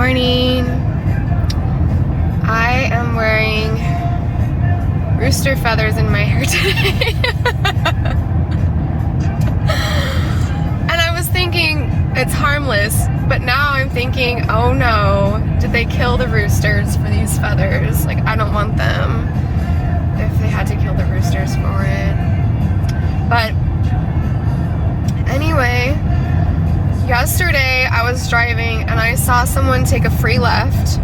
morning. I am wearing rooster feathers in my hair today. And I was thinking it's harmless, but now I'm thinking, oh no, did they kill the roosters for these feathers? Like, I don't want them if they had to kill the roosters for it. But anyway, yesterday I was driving and I saw someone take a free left.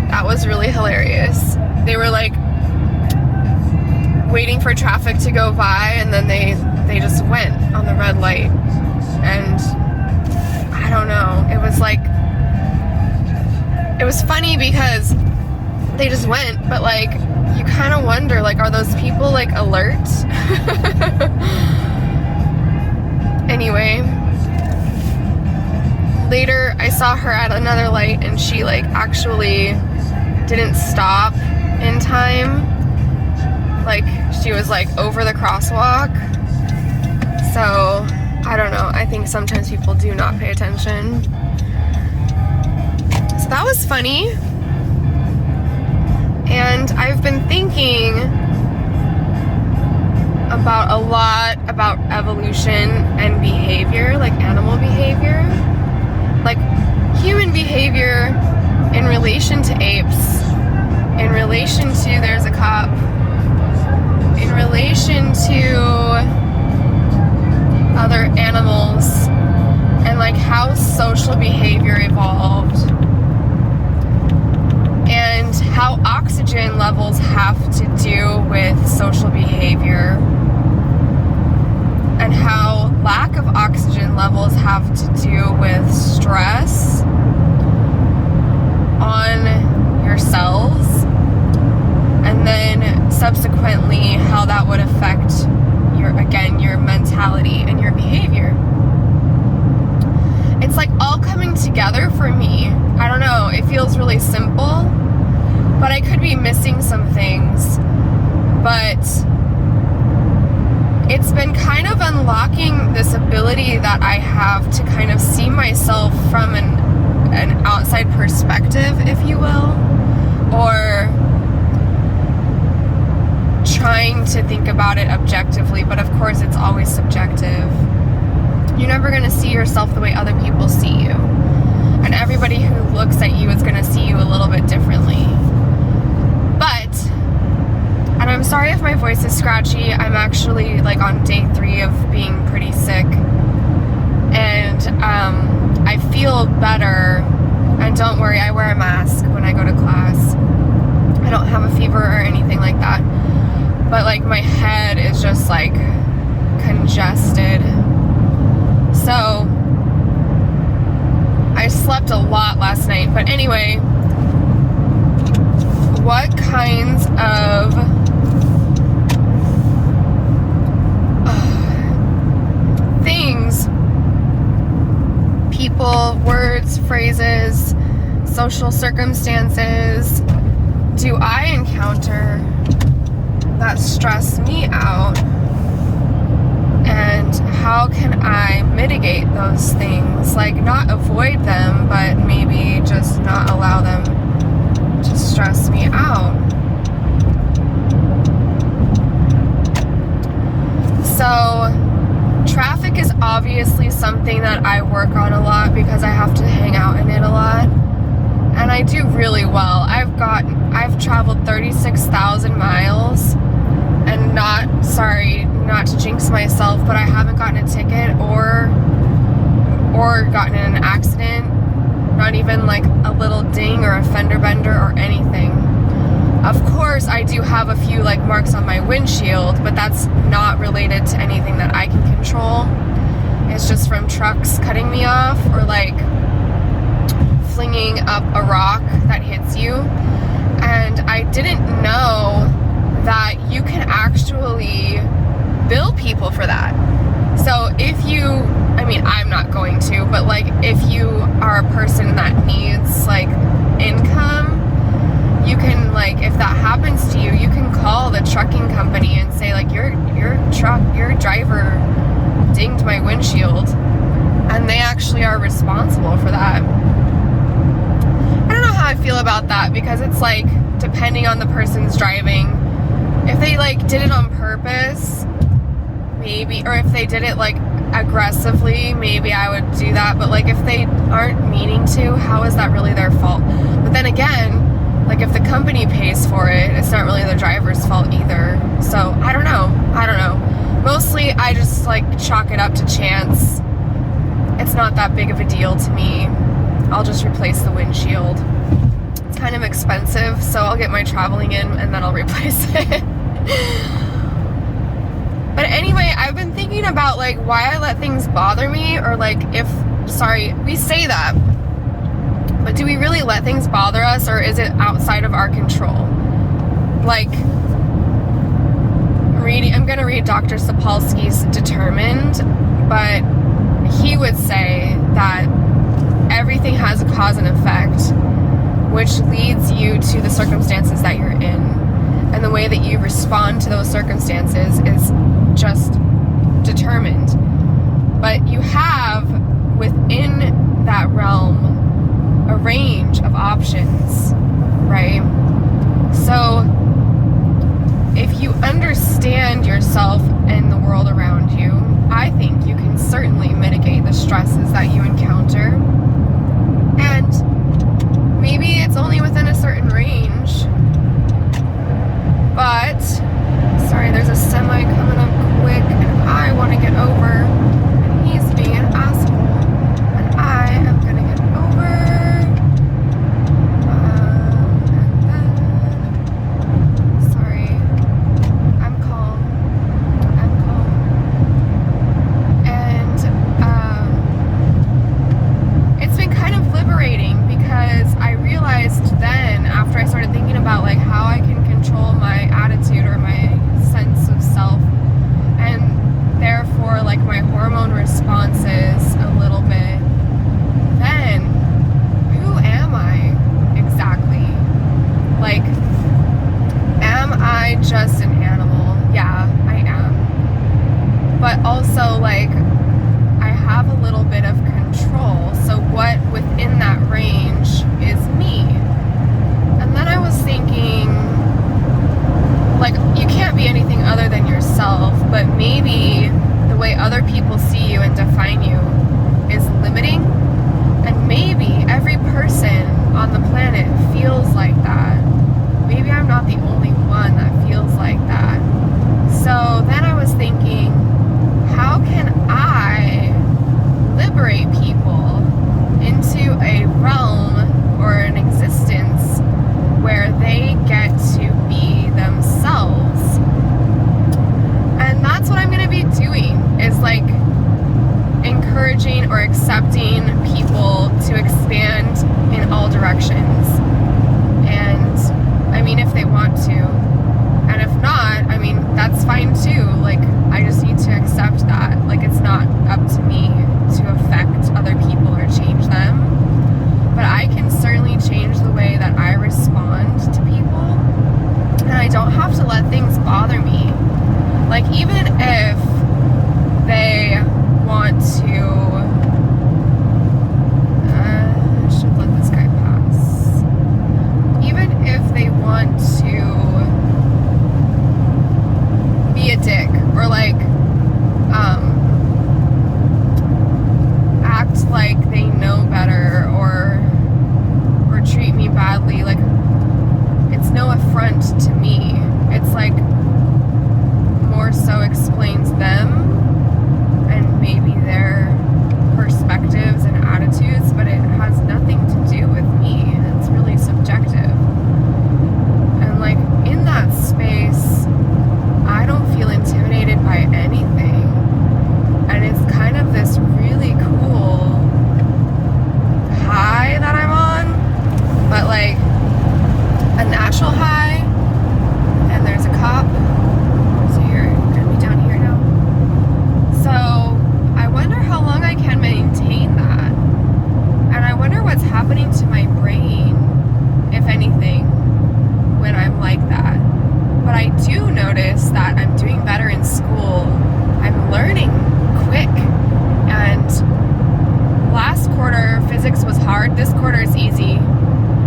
That was really hilarious. They were like waiting for traffic to go by, and then they just went on the red light. And I don't know, it was like, it was funny because they just went, but like, you kind of wonder, like, are those people like alert? Anyway, later I saw her at another light and she like actually didn't stop in time. Like, she was like over the crosswalk. So I don't know, I think sometimes people do not pay attention. So that was funny. And I've been thinking about a lot about evolution and behavior, like animal behavior, like human behavior in relation to apes, in relation to, there's a cop, in relation to other animals, and like how social behavior evolved, and how oxygen levels have to do with social behavior, and how lack of oxygen levels have to do with stress on your cells, and then subsequently how that would affect your mentality and your behavior. It's like all coming together for me. I don't know, it feels really simple, but I could be missing some things. But it's been kind of unlocking this ability that I have to kind of see myself from an outside perspective, if you will, or trying to think about it objectively, but of course it's always subjective. You're never going to see yourself the way other people see you, and everybody who looks at you is going to see you a little bit differently. But, and I'm sorry if my voice is scratchy, I'm actually like on day 3 of being pretty sick, and I feel better, and don't worry, I wear a mask when I go to class. I don't have a fever or anything like that, but like my head is just like congested. So I slept a lot last night, but anyway, what kinds of things, people, words, phrases, social circumstances do I encounter that stress me out, and how can I mitigate those things? Like, not avoid them, but maybe just not allow them to stress me out. So traffic is obviously something that I work on a lot because I have to hang out in it a lot, and I do really well. I've traveled 36,000 miles, and not to jinx myself, but I haven't gotten a ticket or gotten in an accident, not even like a little ding or a fender bender or anything. Of course, I do have a few like marks on my windshield, but that's not related to anything that I can control. It's just from trucks cutting me off, or like flinging up a rock that hits you. And I didn't know that you can actually bill people for that. So if you, I mean, I'm not going to, but like if you are a person that needs like income, you can, like, if that happens to you, you can call the trucking company and say like, your driver dinged my windshield, and they actually are responsible for that. And about that, because it's like, depending on the person's driving, if they like did it on purpose, maybe, or if they did it like aggressively, maybe I would do that. But like, if they aren't meaning to, how is that really their fault? But then again, like if the company pays for it, it's not really the driver's fault either. So I don't know. Mostly I just like chalk it up to chance. It's not that big of a deal to me. I'll just replace the windshield. It's kind of expensive, so I'll get my traveling in and then I'll replace it. But anyway, I've been thinking about like why I let things bother me, or like we say that, but do we really let things bother us, or is it outside of our control? Like, I'm going to read Dr. Sapolsky's Determined, but he would say that everything has a cause and effect, which leads you to the circumstances that you're in. And the way that you respond to those circumstances is just determined. But you have within that realm a range of options, right? So if you understand yourself and the world around you, I think you can certainly mitigate the stresses that you encounter. And maybe it's only within a certain range. But, sorry, there's a semi coming up quick and I want to get over, and he's being an asshole, and I am going to get over, and then, sorry, I'm calm, and it's been kind of liberating, because I realized then, after I started thinking about like how I can control my attitude or my sense of self, and therefore like my hormone responses a little bit, then who am I exactly? Like, am I just an animal? Yeah, I am. But also like I have a little bit of control. So what within that range is me? And then I was thinking, like, you can't be anything other than yourself, but maybe the way other people see you and define you is limiting, and maybe every person on the planet feels like that. Maybe I'm not the only one that feels like that. So then I was thinking, how can I liberate people into a realm or an existence where they get to be themselves? And that's what I'm going to be doing, is like encouraging or accepting people to expand in all directions. And I mean, if they want to, and if not, I mean, that's fine too. Like, I just need to accept that. Like, it's not up to me to affect other people or change them. But I can certainly change the way that I respond to people. And I don't have to let things bother me. Like, even if they want to, I should let this guy pass. Even if they want to be a dick, or like act like they know better, or treat me badly, like, it's no affront to me. It's like more so explains them and maybe their perspectives and attitudes, but it has nothing to do with me. It's really subjective. And like, in that space, I don't feel intimidated by anything. And it's kind of this really cool high that I'm on, but like a natural high. And there's a cop. So you're gonna be down here now. So I wonder how long I can maintain that. And I wonder what's happening to my brain, if anything, when I'm like that. But I do notice that I'm doing better in school. I'm learning quick. And last quarter, physics was hard. This quarter is easy.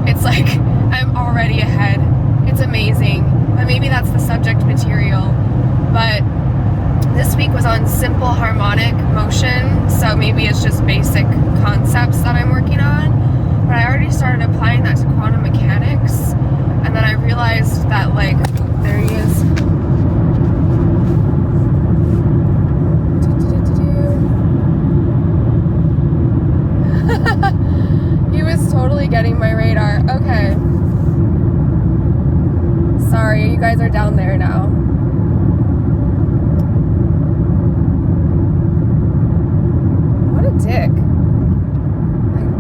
It's like I'm already ahead. It's amazing. But maybe that's the subject material. But this week was on simple harmonic motion, so maybe it's just basic concepts that I'm working on. But I already started applying that to quantum mechanics, and then I realized that, like, there he is. He was totally getting my radar. Okay. Sorry, you guys are down there now. What a dick. Like,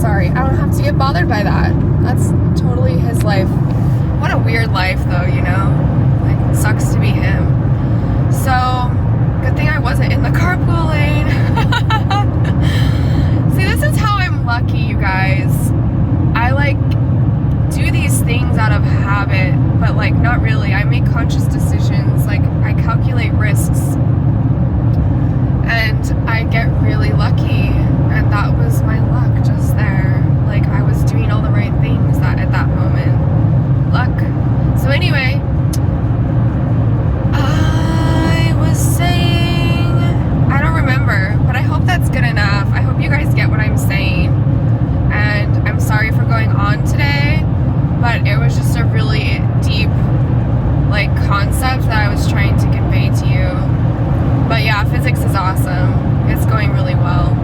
sorry, I don't have to get bothered by that. That's totally his life. What a weird life, though, you know? Like, sucks to be him. So, good thing I wasn't in the carpool lane. See, this is how I'm lucky, you guys. I, like, do these things out of habit, but, like, not really. I make conscious decisions. Like, I calculate risks. And I get really lucky. And that was my luck just there. Like, I was doing all the right things at that moment. Luck. So anyway, I was saying, I don't remember, but I hope that's good enough. I hope you guys get what I'm saying. And I'm sorry for going on today, but it was just a really deep, like, concept that I was trying to convey to you. But yeah, physics is awesome. It's going really well.